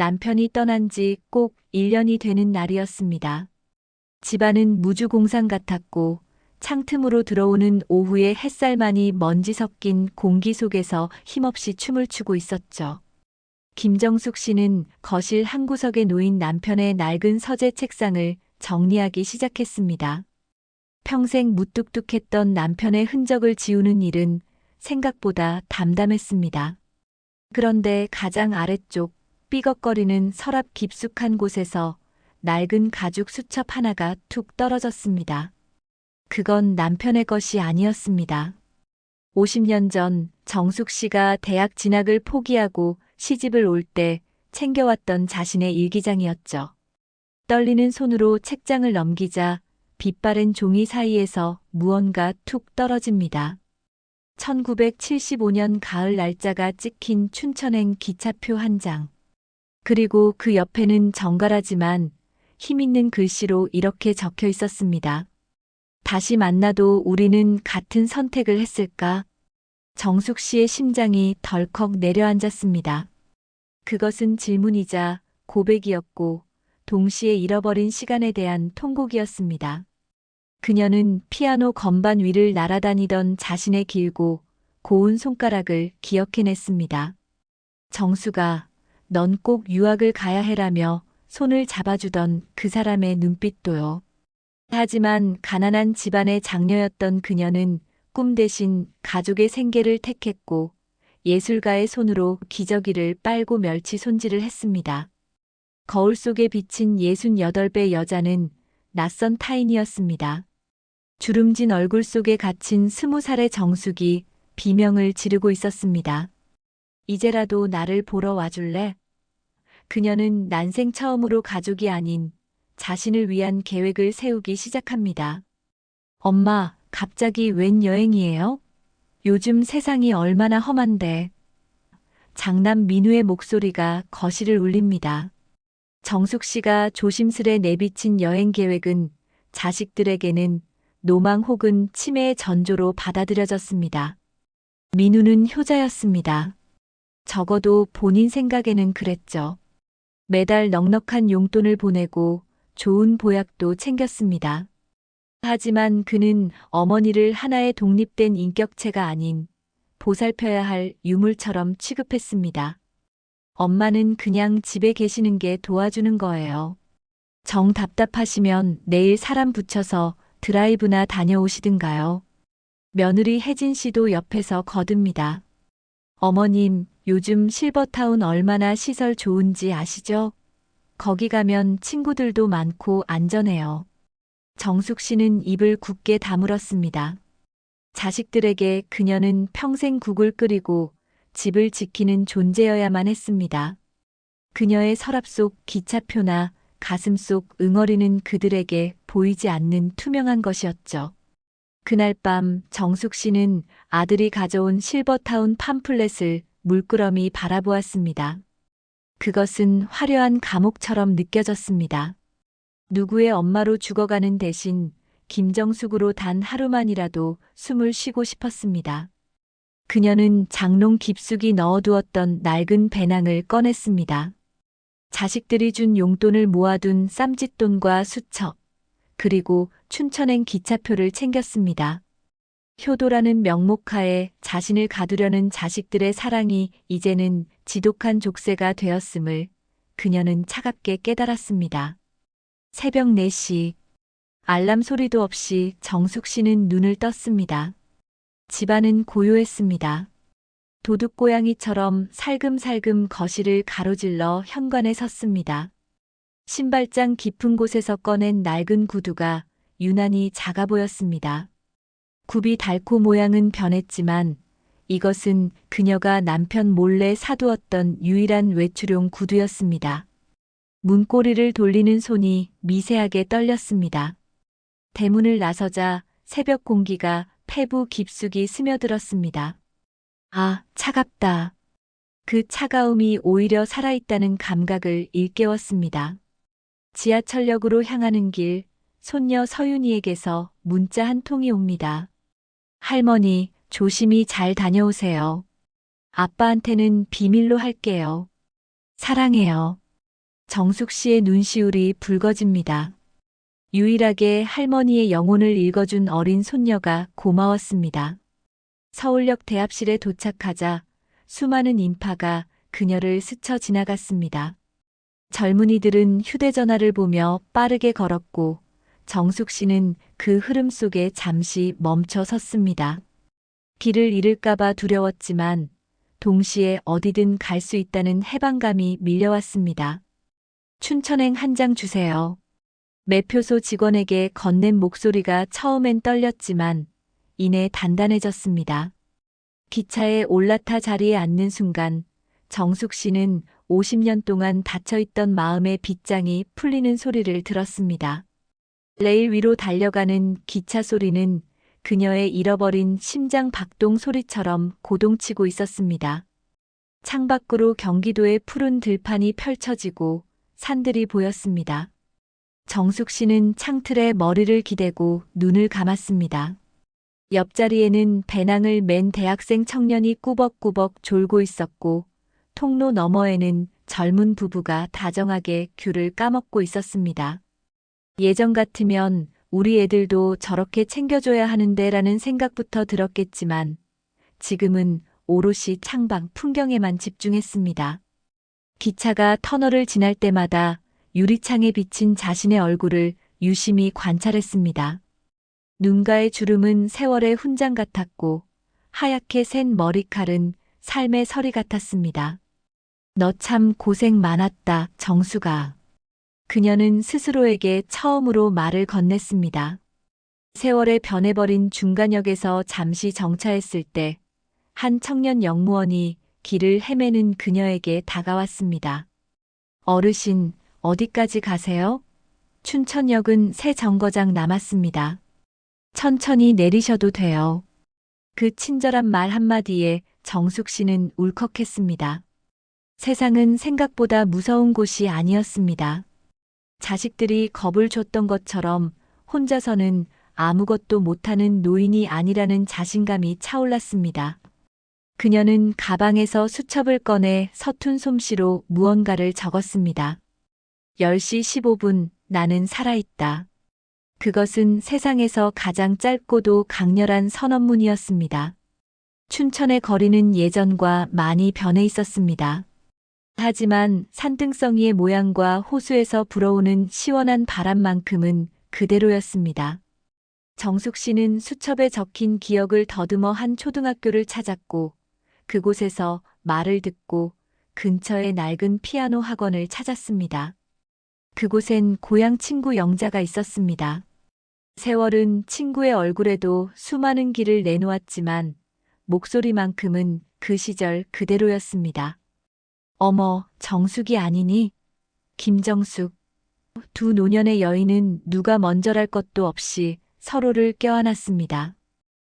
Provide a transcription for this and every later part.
남편이 떠난 지 꼭 1년이 되는 날이었습니다. 집안은 무주공상 같았고 창틈으로 들어오는 오후의 햇살만이 먼지 섞인 공기 속에서 힘없이 춤을 추고 있었죠. 김정숙 씨는 거실 한 구석에 놓인 남편의 낡은 서재 책상을 정리하기 시작했습니다. 평생 무뚝뚝했던 남편의 흔적을 지우는 일은 생각보다 담담했습니다. 그런데 가장 아래쪽 삐걱거리는 서랍 깊숙한 곳에서 낡은 가죽 수첩 하나가 툭 떨어졌습니다. 그건 남편의 것이 아니었습니다. 50년 전 정숙 씨가 대학 진학을 포기하고 시집을 올 때 챙겨왔던 자신의 일기장이었죠. 떨리는 손으로 책장을 넘기자 빛바랜 종이 사이에서 무언가 툭 떨어집니다. 1975년 가을 날짜가 찍힌 춘천행 기차표 한 장. 그리고 그 옆에는 정갈하지만 힘있는 글씨로 이렇게 적혀 있었습니다. 다시 만나도 우리는 같은 선택을 했을까? 정숙 씨의 심장이 덜컥 내려앉았습니다. 그것은 질문이자 고백이었고 동시에 잃어버린 시간에 대한 통곡이었습니다. 그녀는 피아노 건반 위를 날아다니던 자신의 길고 고운 손가락을 기억해냈습니다. 정수가 넌 꼭 유학을 가야 해라며 손을 잡아주던 그 사람의 눈빛도요. 하지만 가난한 집안의 장녀였던 그녀는 꿈 대신 가족의 생계를 택했고 예술가의 손으로 기저귀를 빨고 멸치 손질을 했습니다. 거울 속에 비친 68배 여자는 낯선 타인이었습니다. 주름진 얼굴 속에 갇힌 20살의 정숙이 비명을 지르고 있었습니다. 이제라도 나를 보러 와줄래? 그녀는 난생 처음으로 가족이 아닌 자신을 위한 계획을 세우기 시작합니다. 엄마, 갑자기 웬 여행이에요? 요즘 세상이 얼마나 험한데. 장남 민우의 목소리가 거실을 울립니다. 정숙 씨가 조심스레 내비친 여행 계획은 자식들에게는 노망 혹은 치매의 전조로 받아들여졌습니다. 민우는 효자였습니다. 적어도 본인 생각에는 그랬죠. 매달 넉넉한 용돈을 보내고 좋은 보약도 챙겼습니다. 하지만 그는 어머니를 하나의 독립된 인격체가 아닌 보살펴야 할 유물처럼 취급했습니다. 엄마는 그냥 집에 계시는 게 도와주는 거예요. 정 답답하시면 내일 사람 붙여서 드라이브나 다녀오시든가요. 며느리 혜진 씨도 옆에서 거듭니다. 어머님, 요즘 실버타운 얼마나 시설 좋은지 아시죠? 거기 가면 친구들도 많고 안전해요. 정숙 씨는 입을 굳게 다물었습니다. 자식들에게 그녀는 평생 국을 끓이고 집을 지키는 존재여야만 했습니다. 그녀의 서랍 속 기차표나 가슴 속 응어리는 그들에게 보이지 않는 투명한 것이었죠. 그날 밤 정숙 씨는 아들이 가져온 실버타운 팜플렛을 물끄러미 바라보았습니다. 그것은 화려한 감옥처럼 느껴졌습니다. 누구의 엄마로 죽어가는 대신 김정숙으로 단 하루만이라도 숨을 쉬고 싶었습니다. 그녀는 장롱 깊숙이 넣어두었던 낡은 배낭을 꺼냈습니다. 자식들이 준 용돈을 모아둔 쌈짓돈과 수첩, 그리고 춘천행 기차표를 챙겼습니다. 효도라는 명목하에 자신을 가두려는 자식들의 사랑이 이제는 지독한 족쇄가 되었음을 그녀는 차갑게 깨달았습니다. 새벽 4시, 알람 소리도 없이 정숙 씨는 눈을 떴습니다. 집안은 고요했습니다. 도둑고양이처럼 살금살금 거실을 가로질러 현관에 섰습니다. 신발장 깊은 곳에서 꺼낸 낡은 구두가 유난히 작아 보였습니다. 굽이 닳고 모양은 변했지만 이것은 그녀가 남편 몰래 사두었던 유일한 외출용 구두였습니다. 문고리를 돌리는 손이 미세하게 떨렸습니다. 대문을 나서자 새벽 공기가 폐부 깊숙이 스며들었습니다. 아, 차갑다. 그 차가움이 오히려 살아있다는 감각을 일깨웠습니다. 지하철역으로 향하는 길, 손녀 서윤이에게서 문자 한 통이 옵니다. 할머니, 조심히 잘 다녀오세요. 아빠한테는 비밀로 할게요. 사랑해요. 정숙 씨의 눈시울이 붉어집니다. 유일하게 할머니의 영혼을 읽어준 어린 손녀가 고마웠습니다. 서울역 대합실에 도착하자 수많은 인파가 그녀를 스쳐 지나갔습니다. 젊은이들은 휴대전화를 보며 빠르게 걸었고 정숙 씨는 그 흐름 속에 잠시 멈춰 섰습니다. 길을 잃을까봐 두려웠지만 동시에 어디든 갈 수 있다는 해방감이 밀려왔습니다. 춘천행 한 장 주세요. 매표소 직원에게 건넨 목소리가 처음엔 떨렸지만 이내 단단해졌습니다. 기차에 올라타 자리에 앉는 순간 정숙 씨는 50년 동안 닫혀있던 마음의 빗장이 풀리는 소리를 들었습니다. 레일 위로 달려가는 기차 소리는 그녀의 잃어버린 심장 박동 소리처럼 고동치고 있었습니다. 창밖으로 경기도의 푸른 들판이 펼쳐지고 산들이 보였습니다. 정숙 씨는 창틀에 머리를 기대고 눈을 감았습니다. 옆자리에는 배낭을 맨 대학생 청년이 꾸벅꾸벅 졸고 있었고 통로 너머에는 젊은 부부가 다정하게 귤을 까먹고 있었습니다. 예전 같으면 우리 애들도 저렇게 챙겨줘야 하는데 라는 생각부터 들었겠지만 지금은 오롯이 창밖 풍경에만 집중했습니다. 기차가 터널을 지날 때마다 유리창에 비친 자신의 얼굴을 유심히 관찰했습니다. 눈가의 주름은 세월의 훈장 같았고 하얗게 센 머리칼은 삶의 서리 같았습니다. 너 참 고생 많았다, 정수가. 그녀는 스스로에게 처음으로 말을 건넸습니다. 세월에 변해버린 중간역에서 잠시 정차했을 때 한 청년 영무원이 길을 헤매는 그녀에게 다가왔습니다. 어르신, 어디까지 가세요? 춘천역은 새 정거장 남았습니다. 천천히 내리셔도 돼요. 그 친절한 말 한마디에 정숙 씨는 울컥했습니다. 세상은 생각보다 무서운 곳이 아니었습니다. 자식들이 겁을 줬던 것처럼 혼자서는 아무것도 못하는 노인이 아니라는 자신감이 차올랐습니다. 그녀는 가방에서 수첩을 꺼내 서툰 솜씨로 무언가를 적었습니다. 10시 15분, 나는 살아있다. 그것은 세상에서 가장 짧고도 강렬한 선언문이었습니다. 춘천의 거리는 예전과 많이 변해 있었습니다. 하지만 산등성이의 모양과 호수에서 불어오는 시원한 바람만큼은 그대로였습니다. 정숙 씨는 수첩에 적힌 기억을 더듬어 한 초등학교를 찾았고 그곳에서 말을 듣고 근처의 낡은 피아노 학원을 찾았습니다. 그곳엔 고향 친구 영자가 있었습니다. 세월은 친구의 얼굴에도 수많은 길을 내놓았지만 목소리만큼은 그 시절 그대로였습니다. 어머, 정숙이 아니니? 김정숙. 두 노년의 여인은 누가 먼저랄 것도 없이 서로를 껴안았습니다.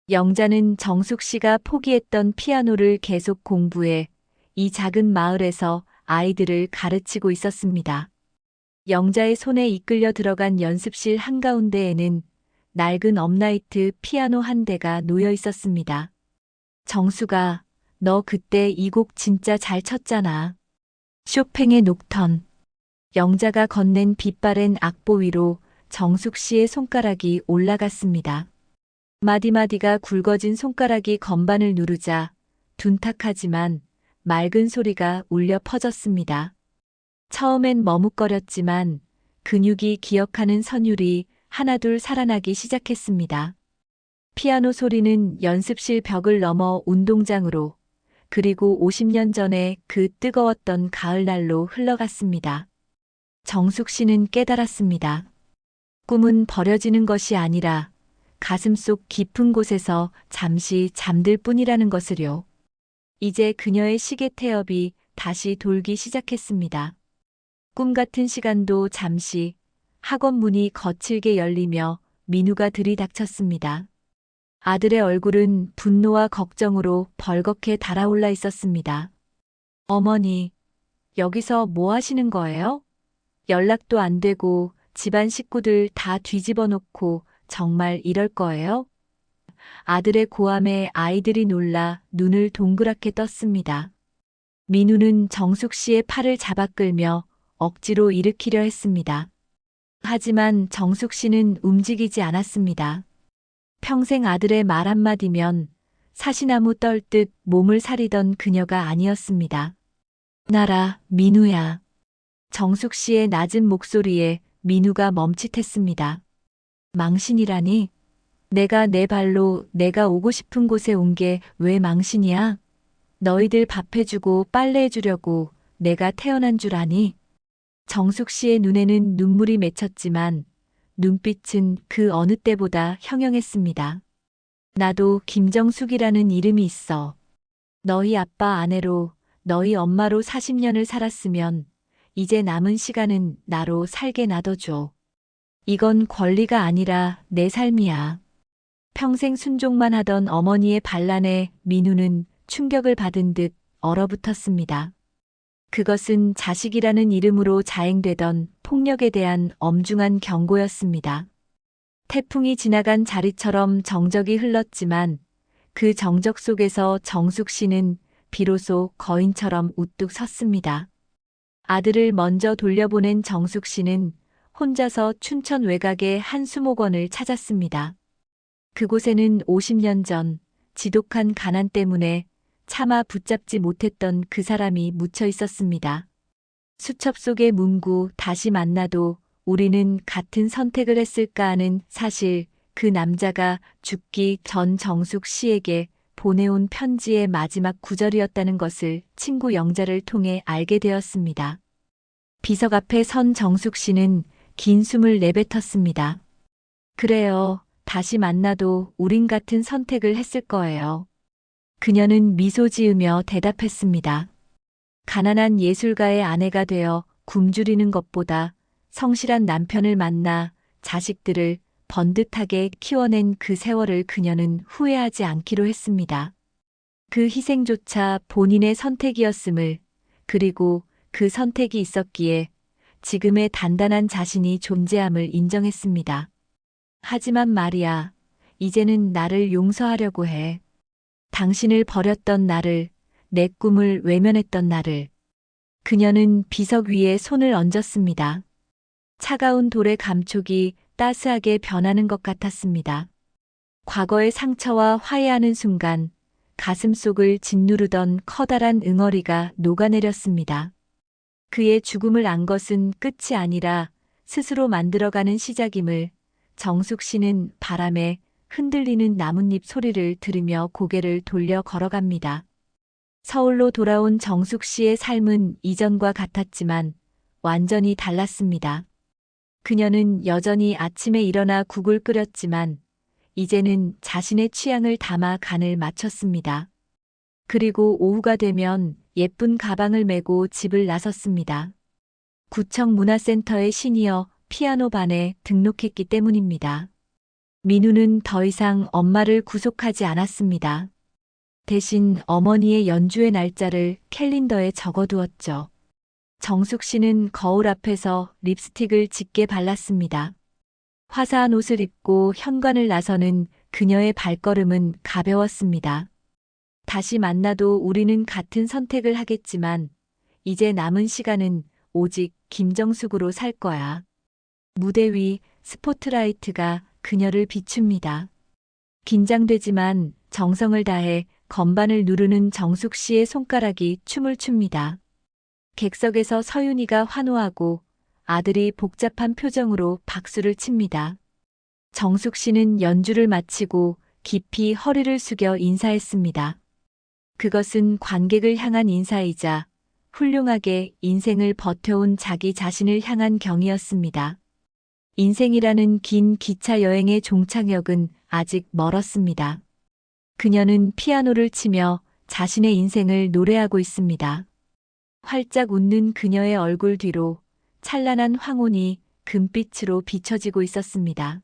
영자는 정숙 씨가 포기했던 피아노를 계속 공부해 이 작은 마을에서 아이들을 가르치고 있었습니다. 영자의 손에 이끌려 들어간 연습실 한가운데에는 낡은 업라이트 피아노 한 대가 놓여 있었습니다. 정숙아, 너 그때 이 곡 진짜 잘 쳤잖아. 쇼팽의 녹턴. 영자가 건넨 빛바랜 악보 위로 정숙 씨의 손가락이 올라갔습니다. 마디마디가 굵어진 손가락이 건반을 누르자 둔탁하지만 맑은 소리가 울려 퍼졌습니다. 처음엔 머뭇거렸지만 근육이 기억하는 선율이 하나둘 살아나기 시작했습니다. 피아노 소리는 연습실 벽을 넘어 운동장으로 그리고 50년 전에 그 뜨거웠던 가을날로 흘러갔습니다. 정숙 씨는 깨달았습니다. 꿈은 버려지는 것이 아니라 가슴속 깊은 곳에서 잠시 잠들 뿐이라는 것을요. 이제 그녀의 시계 태엽이 다시 돌기 시작했습니다. 꿈 같은 시간도 잠시 학원 문이 거칠게 열리며 민우가 들이닥쳤습니다. 아들의 얼굴은 분노와 걱정으로 벌겋게 달아올라 있었습니다. 어머니, 여기서 뭐 하시는 거예요? 연락도 안 되고 집안 식구들 다 뒤집어 놓고 정말 이럴 거예요? 아들의 고함에 아이들이 놀라 눈을 동그랗게 떴습니다. 민우는 정숙 씨의 팔을 잡아 끌며 억지로 일으키려 했습니다. 하지만 정숙 씨는 움직이지 않았습니다. 평생 아들의 말 한마디면 사시나무 떨듯 몸을 사리던 그녀가 아니었습니다. 나라, 민우야. 정숙 씨의 낮은 목소리에 민우가 멈칫했습니다. 망신이라니? 내가 내 발로 내가 오고 싶은 곳에 온 게 왜 망신이야? 너희들 밥 해주고 빨래 해주려고 내가 태어난 줄 아니? 정숙 씨의 눈에는 눈물이 맺혔지만 눈빛은 그 어느 때보다 형형했습니다. 나도 김정숙이라는 이름이 있어. 너희 아빠 아내로, 너희 엄마로 40년을 살았으면 이제 남은 시간은 나로 살게 놔둬줘. 이건 권리가 아니라 내 삶이야. 평생 순종만 하던 어머니의 반란에 민우는 충격을 받은 듯 얼어붙었습니다. 그것은 자식이라는 이름으로 자행되던 폭력에 대한 엄중한 경고였습니다. 태풍이 지나간 자리처럼 정적이 흘렀지만 그 정적 속에서 정숙 씨는 비로소 거인처럼 우뚝 섰습니다. 아들을 먼저 돌려보낸 정숙 씨는 혼자서 춘천 외곽의 한 수목원을 찾았습니다. 그곳에는 50년 전 지독한 가난 때문에 차마 붙잡지 못했던 그 사람이 묻혀 있었습니다. 수첩 속의 문구 다시 만나도 우리는 같은 선택을 했을까 하는 사실, 그 남자가 죽기 전 정숙 씨에게 보내온 편지의 마지막 구절이었다는 것을 친구 영자를 통해 알게 되었습니다. 비석 앞에 선 정숙 씨는 긴 숨을 내뱉었습니다. 그래요. 다시 만나도 우린 같은 선택을 했을 거예요. 그녀는 미소 지으며 대답했습니다. 가난한 예술가의 아내가 되어 굶주리는 것보다 성실한 남편을 만나 자식들을 번듯하게 키워낸 그 세월을 그녀는 후회하지 않기로 했습니다. 그 희생조차 본인의 선택이었음을, 그리고 그 선택이 있었기에 지금의 단단한 자신이 존재함을 인정했습니다. 하지만 말이야, 이제는 나를 용서하려고 해. 당신을 버렸던 나를, 내 꿈을 외면했던 나를. 그녀는 비석 위에 손을 얹었습니다. 차가운 돌의 감촉이 따스하게 변하는 것 같았습니다. 과거의 상처와 화해하는 순간 가슴 속을 짓누르던 커다란 응어리가 녹아내렸습니다. 그의 죽음을 안 것은 끝이 아니라 스스로 만들어가는 시작임을 정숙 씨는 바람에 흔들리는 나뭇잎 소리를 들으며 고개를 돌려 걸어갑니다. 서울로 돌아온 정숙 씨의 삶은 이전과 같았지만 완전히 달랐습니다. 그녀는 여전히 아침에 일어나 국을 끓였지만 이제는 자신의 취향을 담아 간을 맞췄습니다. 그리고 오후가 되면 예쁜 가방을 메고 집을 나섰습니다. 구청 문화센터의 시니어 피아노 반에 등록했기 때문입니다. 민우는 더 이상 엄마를 구속하지 않았습니다. 대신 어머니의 연주회 날짜를 캘린더에 적어두었죠. 정숙 씨는 거울 앞에서 립스틱을 짙게 발랐습니다. 화사한 옷을 입고 현관을 나서는 그녀의 발걸음은 가벼웠습니다. 다시 만나도 우리는 같은 선택을 하겠지만 이제 남은 시간은 오직 김정숙으로 살 거야. 무대 위 스포트라이트가 그녀를 비춥니다. 긴장되지만 정성을 다해 건반을 누르는 정숙 씨의 손가락이 춤을 춥니다. 객석에서 서윤이가 환호하고 아들이 복잡한 표정으로 박수를 칩니다. 정숙 씨는 연주를 마치고 깊이 허리를 숙여 인사했습니다. 그것은 관객을 향한 인사이자 훌륭하게 인생을 버텨온 자기 자신을 향한 경이었습니다. 인생이라는 긴 기차 여행의 종착역은 아직 멀었습니다. 그녀는 피아노를 치며 자신의 인생을 노래하고 있습니다. 활짝 웃는 그녀의 얼굴 뒤로 찬란한 황혼이 금빛으로 비춰지고 있었습니다.